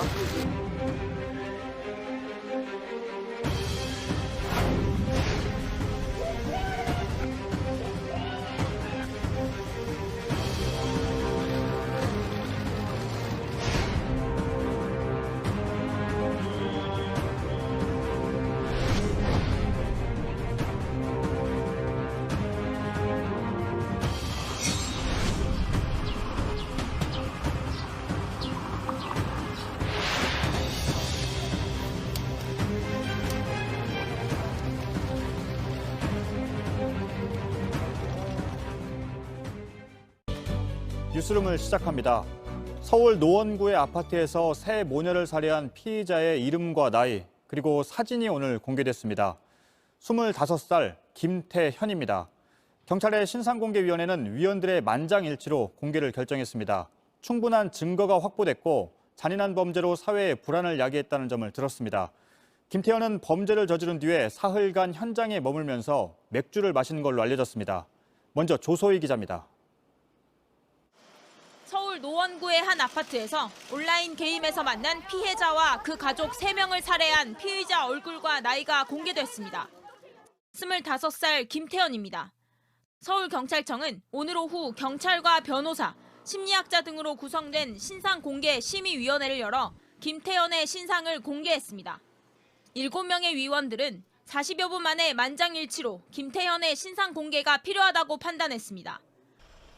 있을게요. 뉴스룸을 시작합니다. 서울 노원구의 아파트에서 새 모녀를 살해한 피의자의 이름과 나이, 그리고 사진이 오늘 공개됐습니다. 25살 김태현입니다. 경찰의 신상공개위원회는 위원들의 만장일치로 공개를 결정했습니다. 충분한 증거가 확보됐고 잔인한 범죄로 사회에 불안을 야기했다는 점을 들었습니다. 김태현은 범죄를 저지른 뒤에 사흘간 현장에 머물면서 맥주를 마신 걸로 알려졌습니다. 먼저 조소희 기자입니다. 서울 노원구의 한 아파트에서 온라인 게임에서 만난 피해자와 그 가족 3명을 살해한 피의자 얼굴과 나이가 공개됐습니다. 25살 김태현입니다. 서울경찰청은 오늘 오후 경찰과 변호사, 심리학자 등으로 구성된 신상공개 심의위원회를 열어 김태현의 신상을 공개했습니다. 7명의 위원들은 40여 분 만에 만장일치로 김태현의 신상 공개가 필요하다고 판단했습니다.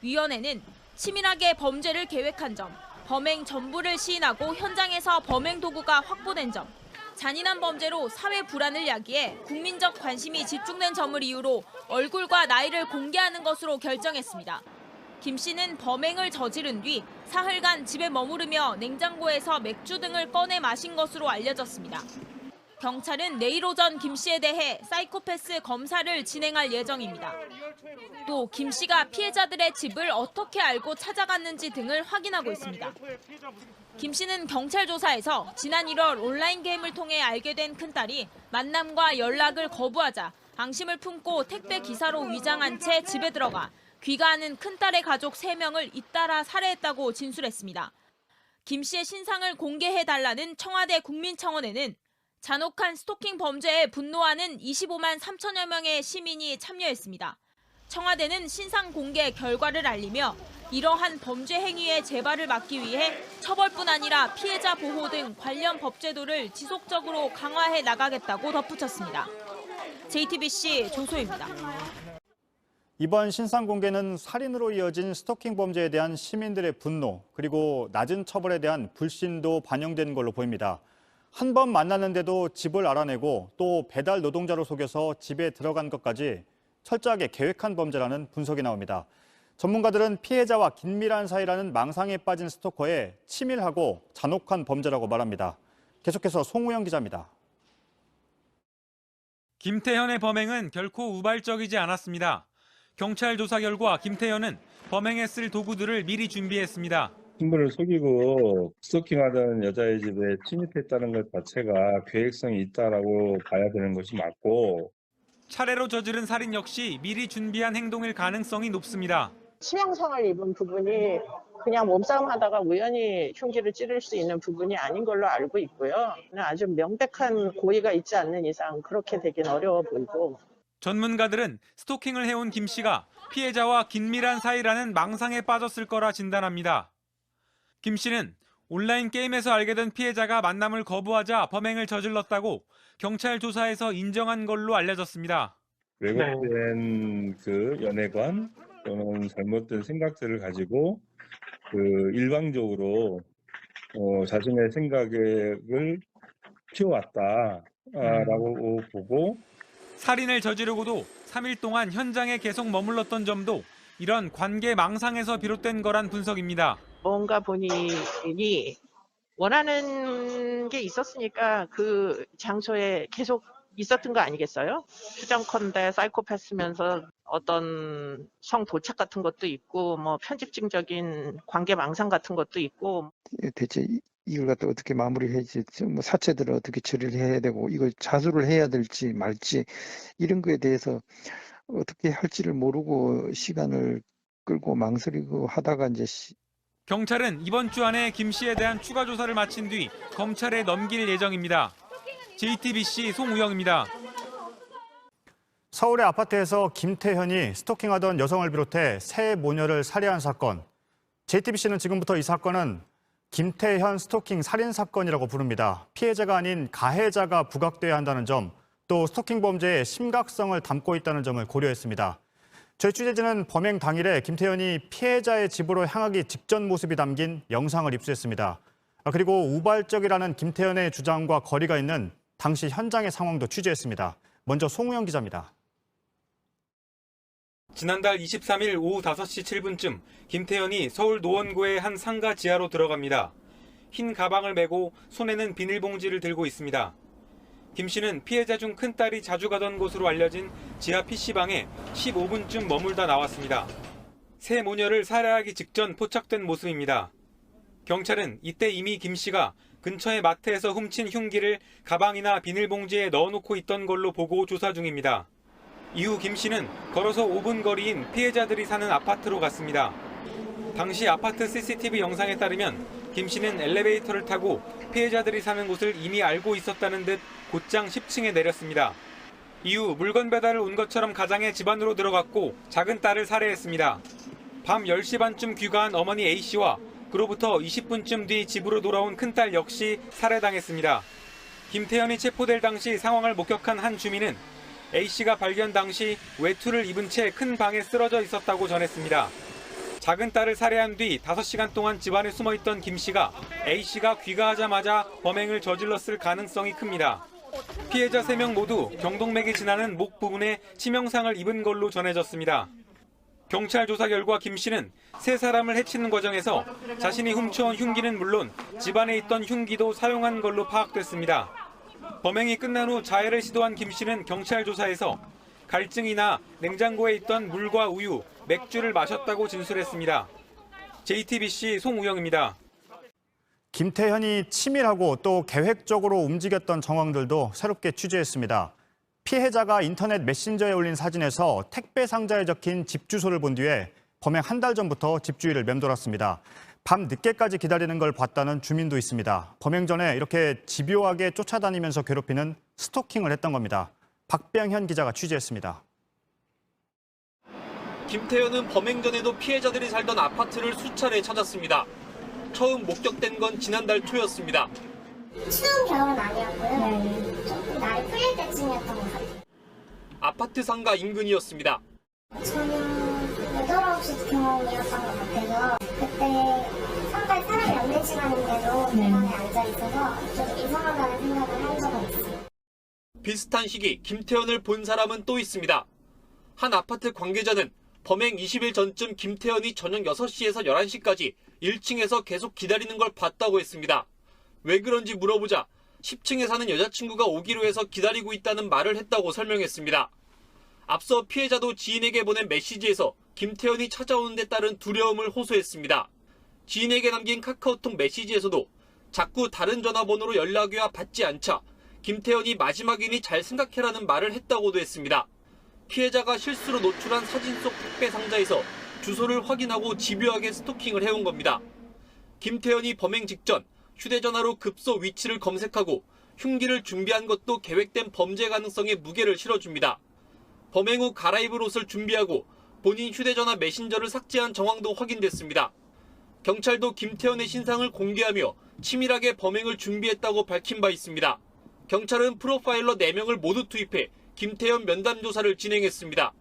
위원회는 치밀하게 범죄를 계획한 점, 범행 전부를 시인하고 현장에서 범행 도구가 확보된 점, 잔인한 범죄로 사회 불안을 야기해 국민적 관심이 집중된 점을 이유로 얼굴과 나이를 공개하는 것으로 결정했습니다. 김 씨는 범행을 저지른 뒤 사흘간 집에 머무르며 냉장고에서 맥주 등을 꺼내 마신 것으로 알려졌습니다. 경찰은 내일 오전 김 씨에 대해 사이코패스 검사를 진행할 예정입니다. 또 김 씨가 피해자들의 집을 어떻게 알고 찾아갔는지 등을 확인하고 있습니다. 김 씨는 경찰 조사에서 지난 1월 온라인 게임을 통해 알게 된 큰딸이 만남과 연락을 거부하자 앙심을 품고 택배 기사로 위장한 채 집에 들어가 귀가하는 큰딸의 가족 3명을 잇따라 살해했다고 진술했습니다. 김 씨의 신상을 공개해달라는 청와대 국민청원에는 잔혹한 스토킹 범죄에 분노하는 25만 3천여 명의 시민이 참여했습니다. 청와대는 신상 공개 결과를 알리며 이러한 범죄 행위의 재발을 막기 위해 처벌뿐 아니라 피해자 보호 등 관련 법제도를 지속적으로 강화해 나가겠다고 덧붙였습니다. JTBC 조소입니다. 이번 신상 공개는 살인으로 이어진 스토킹 범죄에 대한 시민들의 분노, 그리고 낮은 처벌에 대한 불신도 반영된 걸로 보입니다. 한 번 만났는데도 집을 알아내고 또 배달 노동자로 속여서 집에 들어간 것까지 철저하게 계획한 범죄라는 분석이 나옵니다. 전문가들은 피해자와 긴밀한 사이라는 망상에 빠진 스토커의 치밀하고 잔혹한 범죄라고 말합니다. 계속해서 송우영 기자입니다. 김태현의 범행은 결코 우발적이지 않았습니다. 경찰 조사 결과 김태현은 범행에 쓸 도구들을 미리 준비했습니다. 신분을 속이고 스토킹하던 여자의 집에 침입했다는 것 자체가 계획성이 있다라고 봐야 되는 것이 맞고, 차례로 저지른 살인 역시 미리 준비한 행동일 가능성이 높습니다. 치명상을 입은 부분이 그냥 몸싸움하다가 우연히 흉기를 찌를 수 있는 부분이 아닌 걸로 알고 있고요. 아주 명백한 고의가 있지 않는 이상 그렇게 되긴 어려워 보이고. 전문가들은 스토킹을 해온 김 씨가 피해자와 긴밀한 사이라는 망상에 빠졌을 거라 진단합니다. 김 씨는 온라인 게임에서 알게 된 피해자가 만남을 거부하자 범행을 저질렀다고 경찰 조사에서 인정한 걸로 알려졌습니다. 왜곡된 그 연애관 또는 잘못된 생각들을 가지고 일방적으로 자신의 생각을 피워왔다라고 보고, 살인을 저지르고도 3일 동안 현장에 계속 머물렀던 점도 이런 관계 망상에서 비롯된 거란 분석입니다. 뭔가 본인이 원하는 게 있었으니까 그 장소에 계속 있었던 거 아니겠어요? 추정컨대 사이코패스면서 어떤 성 도착 같은 것도 있고, 뭐 편집증적인 관계 망상 같은 것도 있고. 대체 이걸 갖다 어떻게 마무리해야지, 뭐 사체들을 어떻게 처리를 해야 되고, 이걸 자수를 해야 될지 말지, 이런 거에 대해서 어떻게 할지를 모르고 시간을 끌고 망설이고 하다가 이제 경찰은 이번 주 안에 김 씨에 대한 추가 조사를 마친 뒤 검찰에 넘길 예정입니다. JTBC 송우영입니다. 서울의 아파트에서 김태현이 스토킹하던 여성을 비롯해 세 모녀를 살해한 사건. JTBC는 지금부터 이 사건은 김태현 스토킹 살인 사건이라고 부릅니다. 피해자가 아닌 가해자가 부각돼야 한다는 점, 또 스토킹 범죄의 심각성을 담고 있다는 점을 고려했습니다. 저희 취재진은 범행 당일에 김태현이 피해자의 집으로 향하기 직전 모습이 담긴 영상을 입수했습니다. 그리고 우발적이라는 김태현의 주장과 거리가 있는 당시 현장의 상황도 취재했습니다. 먼저 송우영 기자입니다. 지난달 23일 오후 5시 7분쯤 김태현이 서울 노원구의 한 상가 지하로 들어갑니다. 흰 가방을 메고 손에는 비닐봉지를 들고 있습니다. 김 씨는 피해자 중 큰딸이 자주 가던 곳으로 알려진 지하 PC방에 15분쯤 머물다 나왔습니다. 세 모녀를 살해하기 직전 포착된 모습입니다. 경찰은 이때 이미 김 씨가 근처의 마트에서 훔친 흉기를 가방이나 비닐봉지에 넣어놓고 있던 걸로 보고 조사 중입니다. 이후 김 씨는 걸어서 5분 거리인 피해자들이 사는 아파트로 갔습니다. 당시 아파트 CCTV 영상에 따르면 김 씨는 엘리베이터를 타고 피해자들이 사는 곳을 이미 알고 있었다는 듯 곧장 10층에 내렸습니다. 이후 물건 배달을 온 것처럼 가장의 집 안으로 들어갔고 작은 딸을 살해했습니다. 밤 10시 반쯤 귀가한 어머니 A씨와 그로부터 20분쯤 뒤 집으로 돌아온 큰딸 역시 살해당했습니다. 김태현이 체포될 당시 상황을 목격한 한 주민은 A씨가 발견 당시 외투를 입은 채 큰 방에 쓰러져 있었다고 전했습니다. 작은 딸을 살해한 뒤 5시간 동안 집안에 숨어있던 김 씨가 A씨가 귀가하자마자 범행을 저질렀을 가능성이 큽니다. 피해자 3명 모두 경동맥이 지나는 목 부분에 치명상을 입은 걸로 전해졌습니다. 경찰 조사 결과 김 씨는 세 사람을 해치는 과정에서 자신이 훔쳐온 흉기는 물론 집안에 있던 흉기도 사용한 걸로 파악됐습니다. 범행이 끝난 후 자해를 시도한 김 씨는 경찰 조사에서 갈증이나 냉장고에 있던 물과 우유, 맥주를 마셨다고 진술했습니다. JTBC 송우영입니다. 김태현이 치밀하고 또 계획적으로 움직였던 정황들도 새롭게 취재했습니다. 피해자가 인터넷 메신저에 올린 사진에서 택배 상자에 적힌 집 주소를 본 뒤에 범행 한 달 전부터 집 주위를 맴돌았습니다. 밤 늦게까지 기다리는 걸 봤다는 주민도 있습니다. 범행 전에 이렇게 집요하게 쫓아다니면서 괴롭히는 스토킹을 했던 겁니다. 박병현 기자가 취재했습니다. 김태현은 범행 전에도 피해자들이 살던 아파트를 수차례 찾았습니다. 처음 목격된 건 지난달 초였습니다. 추운 겨울은 아니었고요. 조금 날이 풀릴 때쯤이었던 것 같아요. 아파트 상가 인근이었습니다. 저는 8, 9시 경험이었던 것 같아서 그때 상가에 사람이 없는 시간인데도 계단에 앉아있어서 좀 이상하다는 생각을 한 적은 있어요. 비슷한 시기 김태현을 본 사람은 또 있습니다. 한 아파트 관계자는 범행 20일 전쯤 김태현이 저녁 6시에서 11시까지 1층에서 계속 기다리는 걸 봤다고 했습니다. 왜 그런지 물어보자 10층에 사는 여자친구가 오기로 해서 기다리고 있다는 말을 했다고 설명했습니다. 앞서 피해자도 지인에게 보낸 메시지에서 김태현이 찾아오는 데 따른 두려움을 호소했습니다. 지인에게 남긴 카카오톡 메시지에서도 자꾸 다른 전화번호로 연락이 와 받지 않자 김태현이 마지막이니 잘 생각해라는 말을 했다고도 했습니다. 피해자가 실수로 노출한 사진 속 택배 상자에서 주소를 확인하고 집요하게 스토킹을 해온 겁니다. 김태현이 범행 직전 휴대전화로 급소 위치를 검색하고 흉기를 준비한 것도 계획된 범죄 가능성에 무게를 실어줍니다. 범행 후 갈아입을 옷을 준비하고 본인 휴대전화 메신저를 삭제한 정황도 확인됐습니다. 경찰도 김태현의 신상을 공개하며 치밀하게 범행을 준비했다고 밝힌 바 있습니다. 경찰은 프로파일러 4명을 모두 투입해 김태현 면담 조사를 진행했습니다.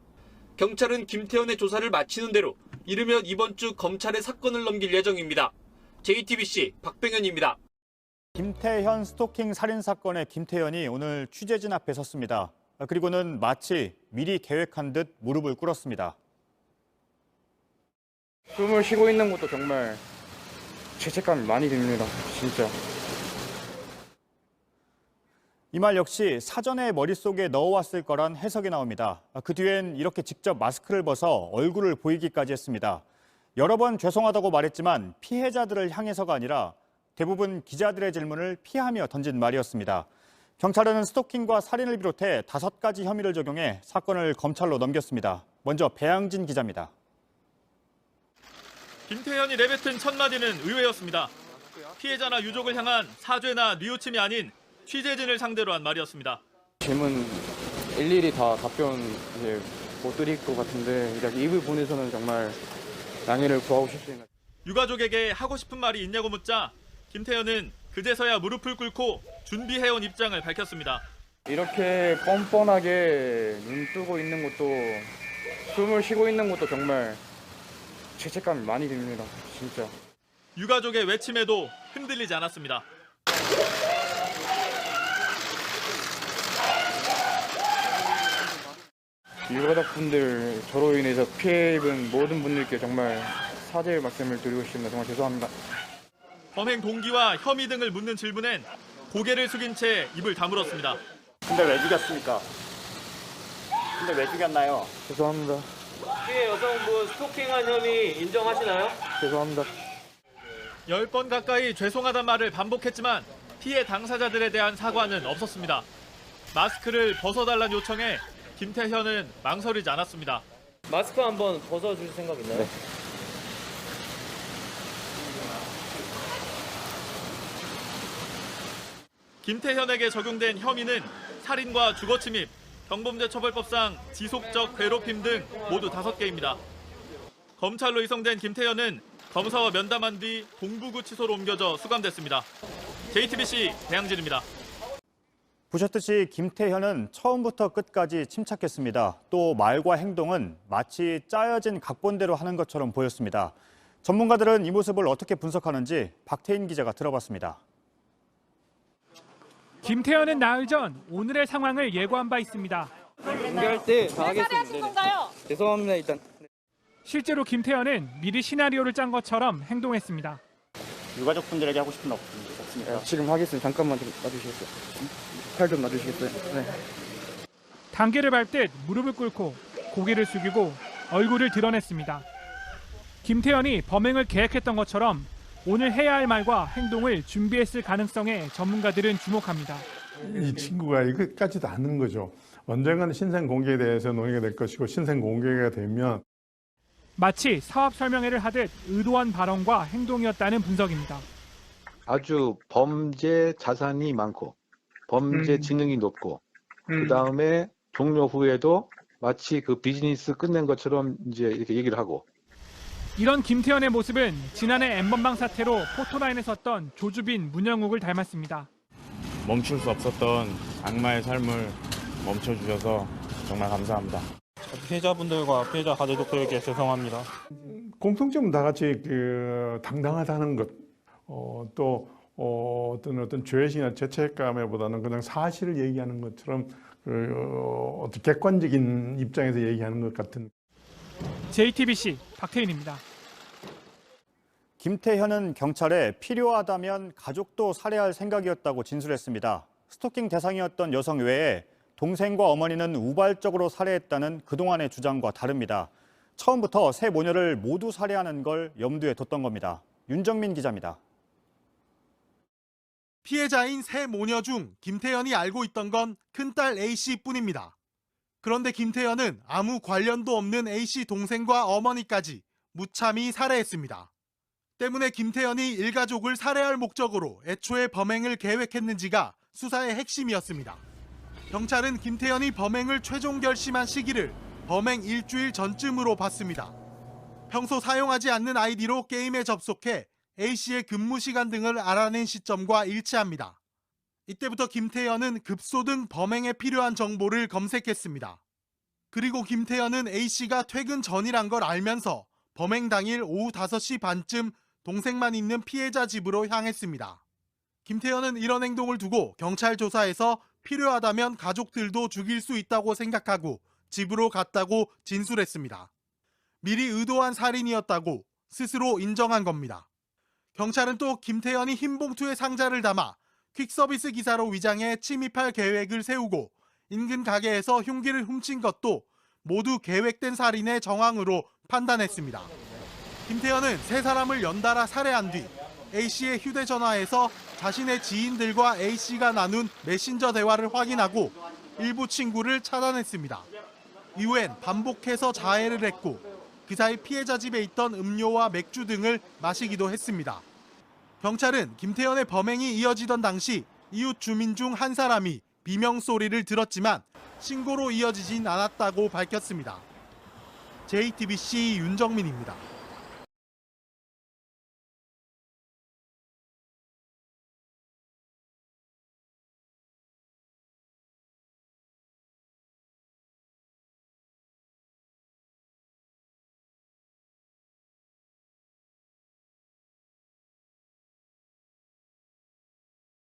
경찰은 김태현의 조사를 마치는 대로 이르면 이번 주 검찰에 사건을 넘길 예정입니다. JTBC 박병현입니다. 김태현 스토킹 살인 사건의 김태현이 오늘 취재진 앞에 섰습니다. 그리고는 마치 미리 계획한 듯 무릎을 꿇었습니다. 숨을 쉬고 있는 것도 정말 죄책감이 많이 듭니다. 진짜. 이 말 역시 사전에 머릿속에 넣어왔을 거란 해석이 나옵니다. 그 뒤엔 이렇게 직접 마스크를 벗어 얼굴을 보이기까지 했습니다. 여러 번 죄송하다고 말했지만 피해자들을 향해서가 아니라 대부분 기자들의 질문을 피하며 던진 말이었습니다. 경찰은 스토킹과 살인을 비롯해 5가지 혐의를 적용해 사건을 검찰로 넘겼습니다. 먼저 배양진 기자입니다. 김태현이 내뱉은 첫 마디는 의외였습니다. 피해자나 유족을 향한 사죄나 뉘우침이 아닌 취재진을 상대로 한 말이었습니다. 질문 일일이 다 답변 이제 못 드릴 것 같은데 입을 보내서는 정말 양해를 구하고 싶습니다. 유가족에게 하고 싶은 말이 있냐고 묻자 김태현은 그제서야 무릎을 꿇고 준비해온 입장을 밝혔습니다. 이렇게 뻔뻔하게 눈 뜨고 있는 것도 숨을 쉬고 있는 것도 정말 죄책감이 많이 듭니다. 진짜. 유가족의 외침에도 흔들리지 않았습니다. 유가족분들 저로 인해서 피해 입은 모든 분들께 정말 사죄의 말씀을 드리고 싶습니다. 정말 죄송합니다. 범행 동기와 혐의 등을 묻는 질문엔 고개를 숙인 채 입을 다물었습니다. 근데 왜 죽였습니까? 근데 왜 죽였나요? 죄송합니다. 피해 여성분 스토킹한 혐의 인정하시나요? 죄송합니다. 10번 가까이 죄송하단 말을 반복했지만 피해 당사자들에 대한 사과는 없었습니다. 마스크를 벗어달라는 요청에 김태현은 망설이지 않았습니다. 마스크 한번 벗어줄 생각 있나요? 네. 김태현에게 적용된 혐의는 살인과 주거침입, 경범죄처벌법상 지속적 괴롭힘 등 모두 5개입니다. 검찰로移送된 김태현은 검사와 면담한 뒤 동부구치소로 옮겨져 수감됐습니다. JTBC 배양진입니다. 보셨듯이 김태현은 처음부터 끝까지 침착했습니다. 또 말과 행동은 마치 짜여진 각본대로 하는 것처럼 보였습니다. 전문가들은 이 모습을 어떻게 분석하는지 박태인 기자가 들어봤습니다. 김태현은 나흘 전 오늘의 상황을 예고한 바 있습니다. 공개할 때 다 하겠습니다. 죄송합니다. 일단. 실제로 김태현은 미리 시나리오를 짠 것처럼 행동했습니다. 유가족분들에게 하고 싶은 거 없습니까? 지금 하겠습니다. 잠깐만 좀 놔주시겠어요? 팔 좀 놔주시겠어요? 네. 단계를 밟듯 무릎을 꿇고 고개를 숙이고 얼굴을 드러냈습니다. 김태현이 범행을 계획했던 것처럼 오늘 해야 할 말과 행동을 준비했을 가능성에 전문가들은 주목합니다. 이 친구가 이것까지도 아는 거죠. 언젠가는 신생 공개에 대해서 논의가 될 것이고 신생 공개가 되면 마치 사업 설명회를 하듯 의도한 발언과 행동이었다는 분석입니다. 아주 범죄 자산이 많고 범죄 지능이 높고 그다음에 종료 후에도 마치 그 비즈니스 끝낸 것처럼 이제 이렇게 얘기를 하고 이런 김태현의 모습은 지난해 N번방 사태로 포토라인에 섰던 조주빈, 문영욱을 닮았습니다. 멈출 수 없었던 악마의 삶을 멈춰주셔서 정말 감사합니다. 피해자분들과 피해자 가족들에게 죄송합니다. 공통점은 다 같이 당당하다는 것, 또 어떤 죄의식이나 죄책감보다는 그냥 사실을 얘기하는 것처럼 어떤 객관적인 입장에서 얘기하는 것 같은. JTBC 박태인입니다. 김태현은 경찰에 필요하다면 가족도 살해할 생각이었다고 진술했습니다. 스토킹 대상이었던 여성 외에 동생과 어머니는 우발적으로 살해했다는 그동안의 주장과 다릅니다. 처음부터 세 모녀를 모두 살해하는 걸 염두에 뒀던 겁니다. 윤정민 기자입니다. 피해자인 세 모녀 중 김태현이 알고 있던 건 큰딸 A씨뿐입니다. 그런데 김태현은 아무 관련도 없는 A씨 동생과 어머니까지 무참히 살해했습니다. 때문에 김태현이 일가족을 살해할 목적으로 애초에 범행을 계획했는지가 수사의 핵심이었습니다. 경찰은 김태현이 범행을 최종 결심한 시기를 범행 일주일 전쯤으로 봤습니다. 평소 사용하지 않는 아이디로 게임에 접속해 A씨의 근무 시간 등을 알아낸 시점과 일치합니다. 이때부터 김태현은 급소 등 범행에 필요한 정보를 검색했습니다. 그리고 김태현은 A씨가 퇴근 전이란 걸 알면서 범행 당일 오후 5시 반쯤 동생만 있는 피해자 집으로 향했습니다. 김태현은 이런 행동을 두고 경찰 조사에서 필요하다면 가족들도 죽일 수 있다고 생각하고 집으로 갔다고 진술했습니다. 미리 의도한 살인이었다고 스스로 인정한 겁니다. 경찰은 또 김태현이 흰 봉투에 상자를 담아 퀵서비스 기사로 위장해 침입할 계획을 세우고 인근 가게에서 흉기를 훔친 것도 모두 계획된 살인의 정황으로 판단했습니다. 김태현은 세 사람을 연달아 살해한 뒤 A씨의 휴대전화에서 자신의 지인들과 A씨가 나눈 메신저 대화를 확인하고 일부 친구를 차단했습니다. 이후엔 반복해서 자해를 했고 그 사이 피해자 집에 있던 음료와 맥주 등을 마시기도 했습니다. 경찰은 김태현의 범행이 이어지던 당시 이웃 주민 중 한 사람이 비명 소리를 들었지만 신고로 이어지진 않았다고 밝혔습니다. JTBC 윤정민입니다.